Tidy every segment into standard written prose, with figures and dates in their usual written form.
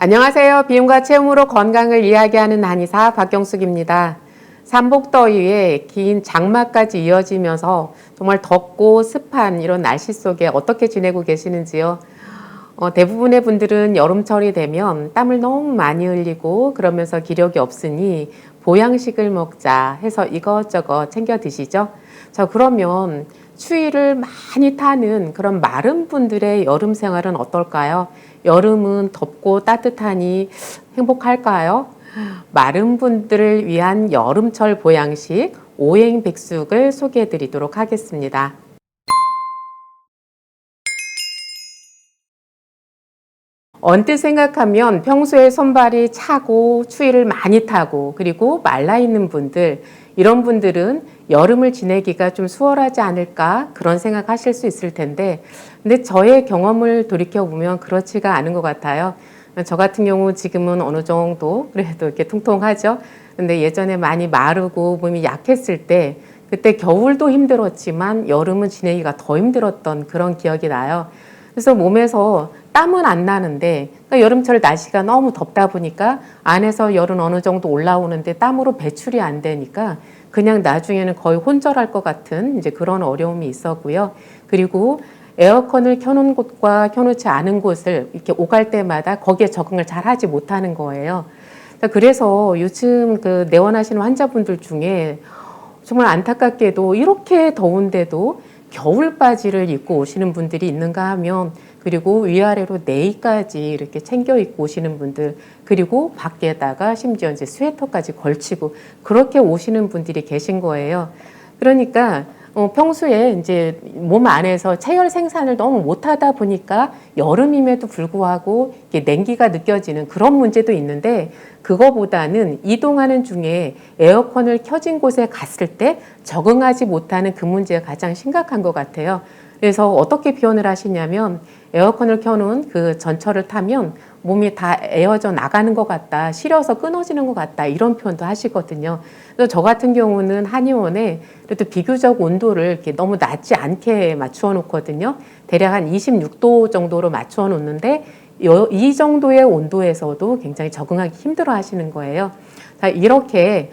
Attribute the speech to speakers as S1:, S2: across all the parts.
S1: 안녕하세요. 비움과 체험으로 건강을 이야기하는 한의사 박경숙입니다. 삼복더위에 긴 장마까지 이어지면서 정말 덥고 습한 이런 날씨 속에 어떻게 지내고 계시는지요? 대부분의 분들은 여름철이 되면 땀을 너무 많이 흘리고 그러면서 기력이 없으니 보양식을 먹자 해서 이것저것 챙겨 드시죠? 그러면 추위를 많이 타는 그런 마른 분들의 여름 생활은 어떨까요? 여름은 덥고 따뜻하니 행복할까요? 마른 분들을 위한 여름철 보양식 오행백숙을 소개해 드리도록 하겠습니다. 언뜻 생각하면 평소에 손발이 차고 추위를 많이 타고 그리고 말라있는 분들, 이런 분들은 여름을 지내기가 좀 수월하지 않을까 그런 생각하실 수 있을 텐데, 근데 저의 경험을 돌이켜보면 그렇지가 않은 것 같아요. 저 같은 경우 지금은 어느 정도 그래도 이렇게 통통하죠. 근데 예전에 많이 마르고 몸이 약했을 때, 그때 겨울도 힘들었지만 여름은 지내기가 더 힘들었던 그런 기억이 나요. 그래서 몸에서 땀은 안 나는데, 그러니까 여름철 날씨가 너무 덥다 보니까 안에서 열은 어느 정도 올라오는데 땀으로 배출이 안 되니까 그냥 나중에는 거의 혼절할 것 같은 이제 그런 어려움이 있었고요. 그리고 에어컨을 켜놓은 곳과 켜놓지 않은 곳을 이렇게 오갈 때마다 거기에 적응을 잘 하지 못하는 거예요. 그래서 요즘 그 내원하시는 환자분들 중에 정말 안타깝게도 이렇게 더운데도 겨울 바지를 입고 오시는 분들이 있는가 하면, 그리고 위아래로 네이까지 이렇게 챙겨 입고 오시는 분들, 그리고 밖에다가 심지어 이제 스웨터까지 걸치고 그렇게 오시는 분들이 계신 거예요. 그러니까 평소에 이제 몸 안에서 체열 생산을 너무 못하다 보니까 여름임에도 불구하고 이게 냉기가 느껴지는 그런 문제도 있는데, 그거보다는 이동하는 중에 에어컨을 켜진 곳에 갔을 때 적응하지 못하는 그 문제가 가장 심각한 것 같아요. 그래서 어떻게 표현을 하시냐면, 에어컨을 켜놓은 그 전철을 타면 몸이 다 에어져 나가는 것 같다, 시려서 끊어지는 것 같다, 이런 표현도 하시거든요. 그래서 저 같은 경우는 한의원에 그래도 비교적 온도를 이렇게 너무 낮지 않게 맞추어 놓거든요. 대략 한 26도 정도로 맞추어 놓는데, 이 정도의 온도에서도 굉장히 적응하기 힘들어 하시는 거예요. 이렇게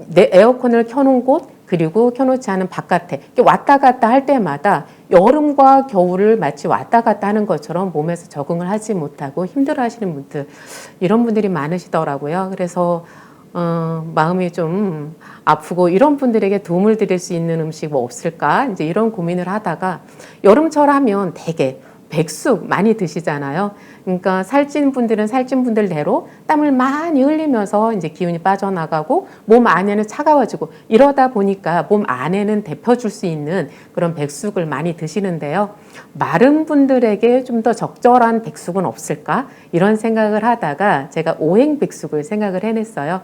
S1: 내 에어컨을 켜놓은 곳, 그리고 켜놓지 않은 바깥에 왔다 갔다 할 때마다 여름과 겨울을 마치 왔다 갔다 하는 것처럼 몸에서 적응을 하지 못하고 힘들어 하시는 분들, 이런 분들이 많으시더라고요. 그래서 마음이 좀 아프고, 이런 분들에게 도움을 드릴 수 있는 음식 뭐 없을까 이제 이런 고민을 하다가, 여름철 하면 되게 백숙 많이 드시잖아요. 그러니까 살찐 분들은 살찐 분들대로 땀을 많이 흘리면서 이제 기운이 빠져나가고 몸 안에는 차가워지고, 이러다 보니까 몸 안에는 데펴줄 수 있는 그런 백숙을 많이 드시는데요. 마른 분들에게 좀 더 적절한 백숙은 없을까? 이런 생각을 하다가 제가 오행백숙을 생각을 해냈어요.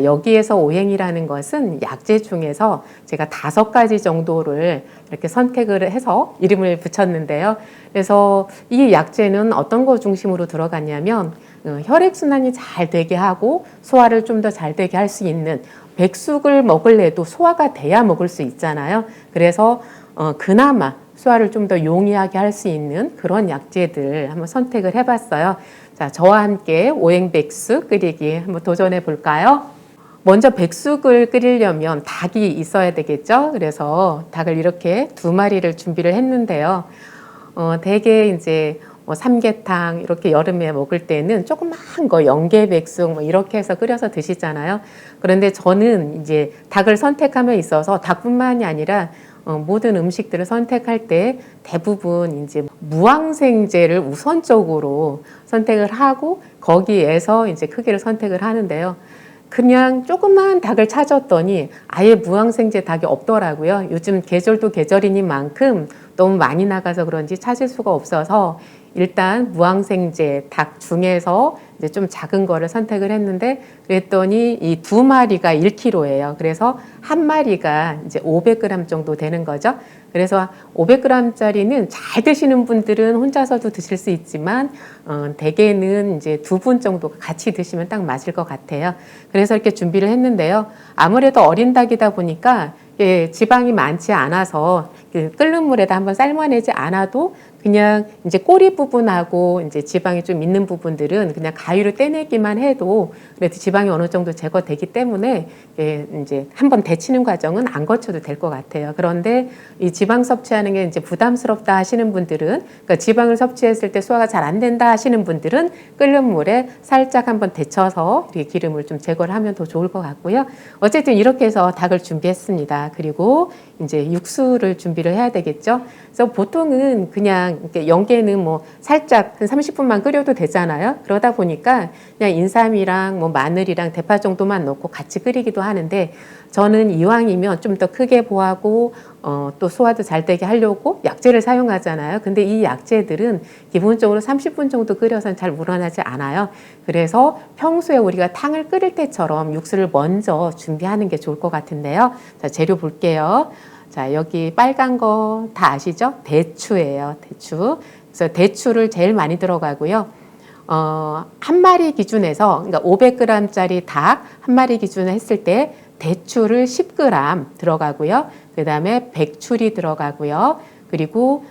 S1: 여기에서 오행이라는 것은 약재 중에서 제가 5가지 정도를 이렇게 선택을 해서 이름을 붙였는데요. 그래서 이 약재는 어떤 거 중심으로 들어갔냐면, 혈액순환이 잘 되게 하고 소화를 좀 더 잘 되게 할 수 있는, 백숙을 먹을래도 소화가 돼야 먹을 수 있잖아요. 그래서 그나마 소화를 좀 더 용이하게 할 수 있는 그런 약재들 한번 선택을 해봤어요. 저와 함께 오행백숙 끓이기 한번 도전해 볼까요? 먼저 백숙을 끓이려면 닭이 있어야 되겠죠. 그래서 닭을 이렇게 2마리를 준비를 했는데요. 대개 이제 삼계탕 이렇게 여름에 먹을 때는 조그만 거 영계백숙 뭐 이렇게 해서 끓여서 드시잖아요. 그런데 저는 이제 닭을 선택함에 있어서 닭뿐만이 아니라 모든 음식들을 선택할 때 대부분 이제 무항생제를 우선적으로 선택을 하고 거기에서 이제 크기를 선택을 하는데요. 그냥 조그만 닭을 찾았더니 아예 무항생제 닭이 없더라고요. 요즘 계절도 계절이니만큼 너무 많이 나가서 그런지 찾을 수가 없어서 일단 무항생제 닭 중에서 이제 좀 작은 거를 선택을 했는데, 그랬더니 이 2마리가 1kg예요. 그래서 한 마리가 이제 500g 정도 되는 거죠. 그래서 500g짜리는 잘 드시는 분들은 혼자서도 드실 수 있지만 대개는 이제 2분 정도 같이 드시면 딱 맞을 것 같아요. 그래서 이렇게 준비를 했는데요. 아무래도 어린 닭이다 보니까 지방이 많지 않아서 그 끓는 물에다 한번 삶아내지 않아도 그냥 이제 꼬리 부분하고 이제 지방이 좀 있는 부분들은 그냥 가위로 떼내기만 해도 그래도 지방이 어느 정도 제거되기 때문에 이제 한번 데치는 과정은 안 거쳐도 될 것 같아요. 그런데 이 지방 섭취하는 게 이제 부담스럽다 하시는 분들은, 그러니까 지방을 섭취했을 때 소화가 잘 안 된다 하시는 분들은 끓는 물에 살짝 한번 데쳐서 이렇게 기름을 좀 제거를 하면 더 좋을 것 같고요. 어쨌든 이렇게 해서 닭을 준비했습니다. 그리고 이제 육수를 준비를 해야 되겠죠. 그래서 보통은 그냥 이렇게 연계는 뭐 살짝 한 30분만 끓여도 되잖아요. 그러다 보니까 그냥 인삼이랑 뭐 마늘이랑 대파 정도만 넣고 같이 끓이기도 하는데, 저는 이왕이면 좀 더 크게 보하고 또 소화도 잘 되게 하려고 약재를 사용하잖아요. 근데 이 약재들은 기본적으로 30분 정도 끓여서는 잘 우러나지 않아요. 그래서 평소에 우리가 탕을 끓일 때처럼 육수를 먼저 준비하는 게 좋을 것 같은데요. 자, 재료 볼게요. 자, 여기 빨간 거 다 아시죠? 대추예요. 대추. 그래서 대추를 제일 많이 들어가고요. 한 마리 기준에서, 그러니까 500g짜리 닭 한 마리 기준으로 했을 때 대추를 10g 들어가고요. 그 다음에 백추리 들어가고요. 그리고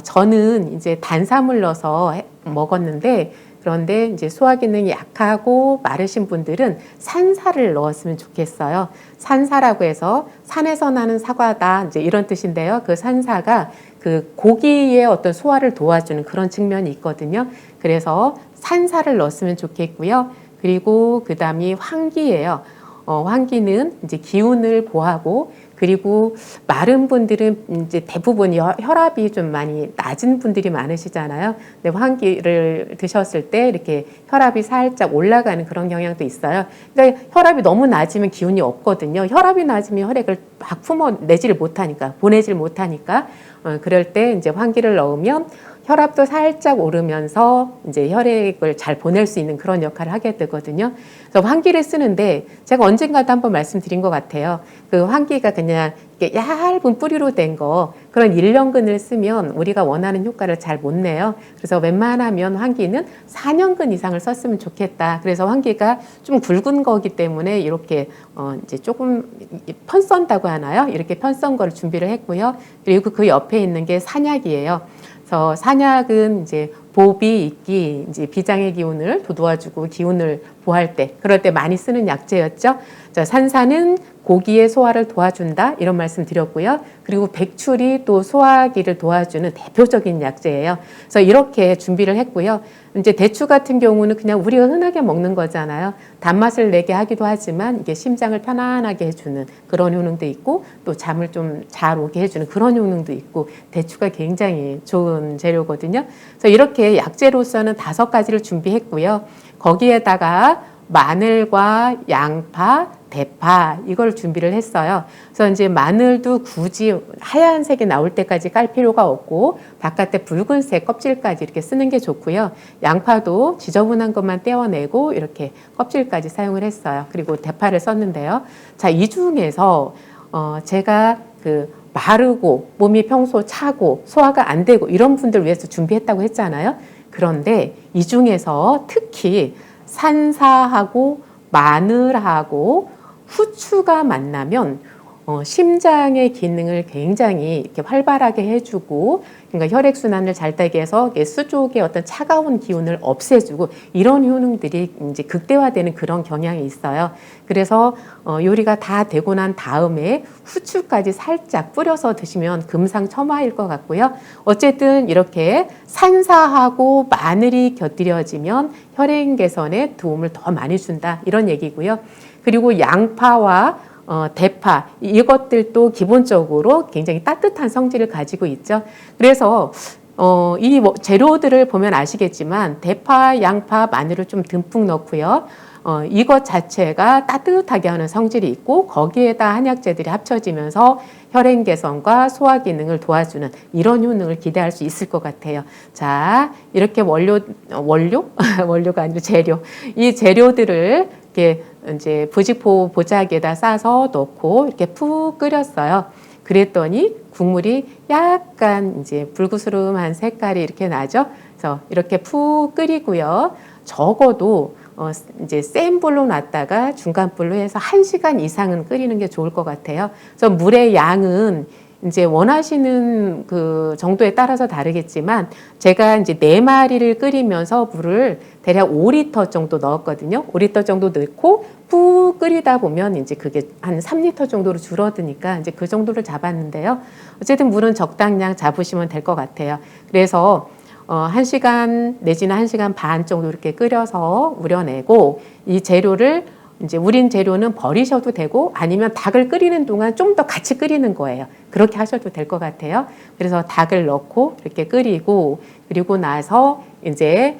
S1: 저는 이제 단삼을 넣어서 먹었는데, 그런데 이제 소화 기능이 약하고 마르신 분들은 산사를 넣었으면 좋겠어요. 산사라고 해서 산에서 나는 사과다, 이제 이런 뜻인데요. 그 산사가 그 고기의 어떤 소화를 도와주는 그런 측면이 있거든요. 그래서 산사를 넣었으면 좋겠고요. 그리고 그 다음이 황기예요. 황기는 이제 기운을 보하고, 그리고 마른 분들은 이제 대부분 혈압이 좀 많이 낮은 분들이 많으시잖아요. 근데 황기를 드셨을 때 이렇게 혈압이 살짝 올라가는 그런 경향도 있어요. 그러니까 혈압이 너무 낮으면 기운이 없거든요. 혈압이 낮으면 혈액을 막 품어내지를 못하니까, 보내질 못하니까, 그럴 때 이제 황기를 넣으면 혈압도 살짝 오르면서 이제 혈액을 잘 보낼 수 있는 그런 역할을 하게 되거든요. 그래서 황기를 쓰는데 제가 언젠가도 한번 말씀드린 것 같아요. 그 황기가 그냥 이렇게 얇은 뿌리로 된 거, 그런 1년근을 쓰면 우리가 원하는 효과를 잘 못 내요. 그래서 웬만하면 황기는 4년근 이상을 썼으면 좋겠다. 그래서 황기가 좀 굵은 거기 때문에 이렇게 이제 조금 편썬다고 하나요? 이렇게 편썬 거를 준비를 했고요. 그리고 그 옆에 있는 게 산약이에요. 그래서 산약은 이제 보비, 이끼, 이제 비장의 기운을 도와주고 기운을 보할 때, 그럴 때 많이 쓰는 약재였죠. 자, 산사는 고기의 소화를 도와준다, 이런 말씀 드렸고요. 그리고 백출이 또 소화기를 도와주는 대표적인 약재예요. 그래서 이렇게 준비를 했고요. 이제 대추 같은 경우는 그냥 우리가 흔하게 먹는 거잖아요. 단맛을 내게 하기도 하지만 이게 심장을 편안하게 해주는 그런 효능도 있고, 또 잠을 좀 잘 오게 해주는 그런 효능도 있고, 대추가 굉장히 좋은 재료거든요. 그래서 이렇게 약재로서는 5가지를 준비했고요. 거기에다가 마늘과 양파, 대파, 이걸 준비를 했어요. 그래서 이제 마늘도 굳이 하얀색이 나올 때까지 깔 필요가 없고, 바깥에 붉은색 껍질까지 이렇게 쓰는 게 좋고요. 양파도 지저분한 것만 떼어내고 이렇게 껍질까지 사용을 했어요. 그리고 대파를 썼는데요. 자, 이 중에서 제가 그 마르고 몸이 평소 차고 소화가 안 되고 이런 분들 위해서 준비했다고 했잖아요. 그런데 이 중에서 특히 산사하고 마늘하고 후추가 만나면 심장의 기능을 굉장히 이렇게 활발하게 해주고, 그러니까 혈액순환을 잘 되게 해서 수 쪽의 어떤 차가운 기운을 없애주고, 이런 효능들이 이제 극대화되는 그런 경향이 있어요. 그래서 요리가 다 되고 난 다음에 후추까지 살짝 뿌려서 드시면 금상첨화일 것 같고요. 어쨌든 이렇게 산사하고 마늘이 곁들여지면 혈행 개선에 도움을 더 많이 준다, 이런 얘기고요. 그리고 양파와 대파, 이것들도 기본적으로 굉장히 따뜻한 성질을 가지고 있죠. 그래서 이 재료들을 보면 아시겠지만 대파, 양파, 마늘을 좀 듬뿍 넣고요. 이것 자체가 따뜻하게 하는 성질이 있고, 거기에다 한약재들이 합쳐지면서 혈행 개선과 소화 기능을 도와주는 이런 효능을 기대할 수 있을 것 같아요. 자, 이렇게 원료가 아니라 재료. 이 재료들을 이렇게 이제 부직포 보자기에다 싸서 넣고 이렇게 푹 끓였어요. 그랬더니 국물이 약간 이제 불구스름한 색깔이 이렇게 나죠. 그래서 이렇게 푹 끓이고요. 적어도 이제 센 불로 놨다가 중간 불로 해서 1시간 이상은 끓이는 게 좋을 것 같아요. 그래서 물의 양은 이제 원하시는 그 정도에 따라서 다르겠지만 제가 이제 4마리를 끓이면서 물을 대략 5리터 정도 넣었거든요. 5리터 정도 넣고 푹 끓이다 보면 이제 그게 한 3리터 정도로 줄어드니까 이제 그 정도를 잡았는데요. 어쨌든 물은 적당량 잡으시면 될 것 같아요. 그래서 1시간 내지는 1시간 반 정도 이렇게 끓여서 우려내고 이 재료를 이제 우린 재료는 버리셔도 되고 아니면 닭을 끓이는 동안 좀 더 같이 끓이는 거예요. 그렇게 하셔도 될 것 같아요. 그래서 닭을 넣고 이렇게 끓이고 그리고 나서 이제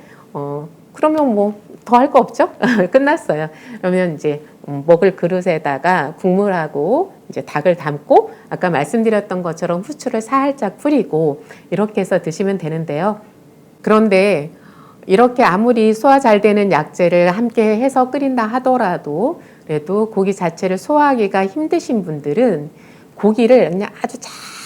S1: 그러면 뭐 더 할 거 없죠? 끝났어요. 그러면 이제 먹을 그릇에다가 국물하고 이제 닭을 담고 아까 말씀드렸던 것처럼 후추를 살짝 뿌리고 이렇게 해서 드시면 되는데요. 그런데 이렇게 아무리 소화 잘 되는 약재를 함께 해서 끓인다 하더라도 그래도 고기 자체를 소화하기가 힘드신 분들은 고기를 그냥 아주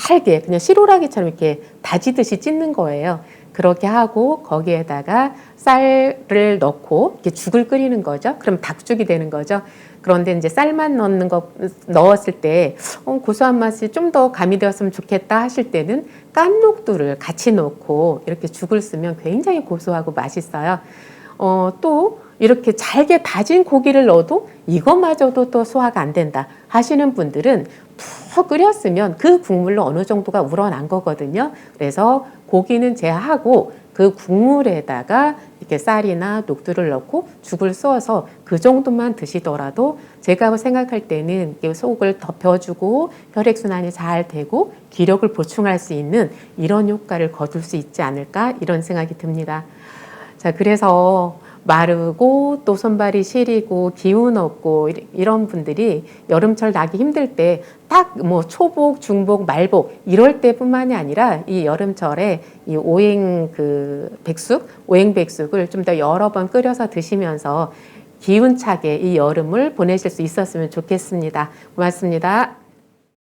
S1: 잘게 그냥 시로라기처럼 이렇게 다지듯이 찢는 거예요. 그렇게 하고 거기에다가 쌀을 넣고 이렇게 죽을 끓이는 거죠. 그럼 닭죽이 되는 거죠. 그런데 이제 쌀만 넣었을 때 고소한 맛이 좀 더 가미되었으면 좋겠다 하실 때는 깐 녹두를 같이 넣고 이렇게 죽을 쓰면 굉장히 고소하고 맛있어요. 또 이렇게 잘게 다진 고기를 넣어도 이것마저도 또 소화가 안 된다 하시는 분들은 푹 끓였으면 그 국물로 어느 정도가 우러난 거거든요. 그래서 고기는 제하고 그 국물에다가 이렇게 쌀이나 녹두를 넣고 죽을 쏘아서 그 정도만 드시더라도 제가 생각할 때는 속을 덮여주고 혈액순환이 잘 되고 기력을 보충할 수 있는 이런 효과를 거둘 수 있지 않을까 이런 생각이 듭니다. 자, 그래서 마르고 또 손발이 시리고 기운 없고 이런 분들이 여름철 나기 힘들 때 딱 뭐 초복, 중복, 말복 이럴 때뿐만이 아니라 이 여름철에 이 오행백숙을 좀 더 여러 번 끓여서 드시면서 기운차게 이 여름을 보내실 수 있었으면 좋겠습니다. 고맙습니다.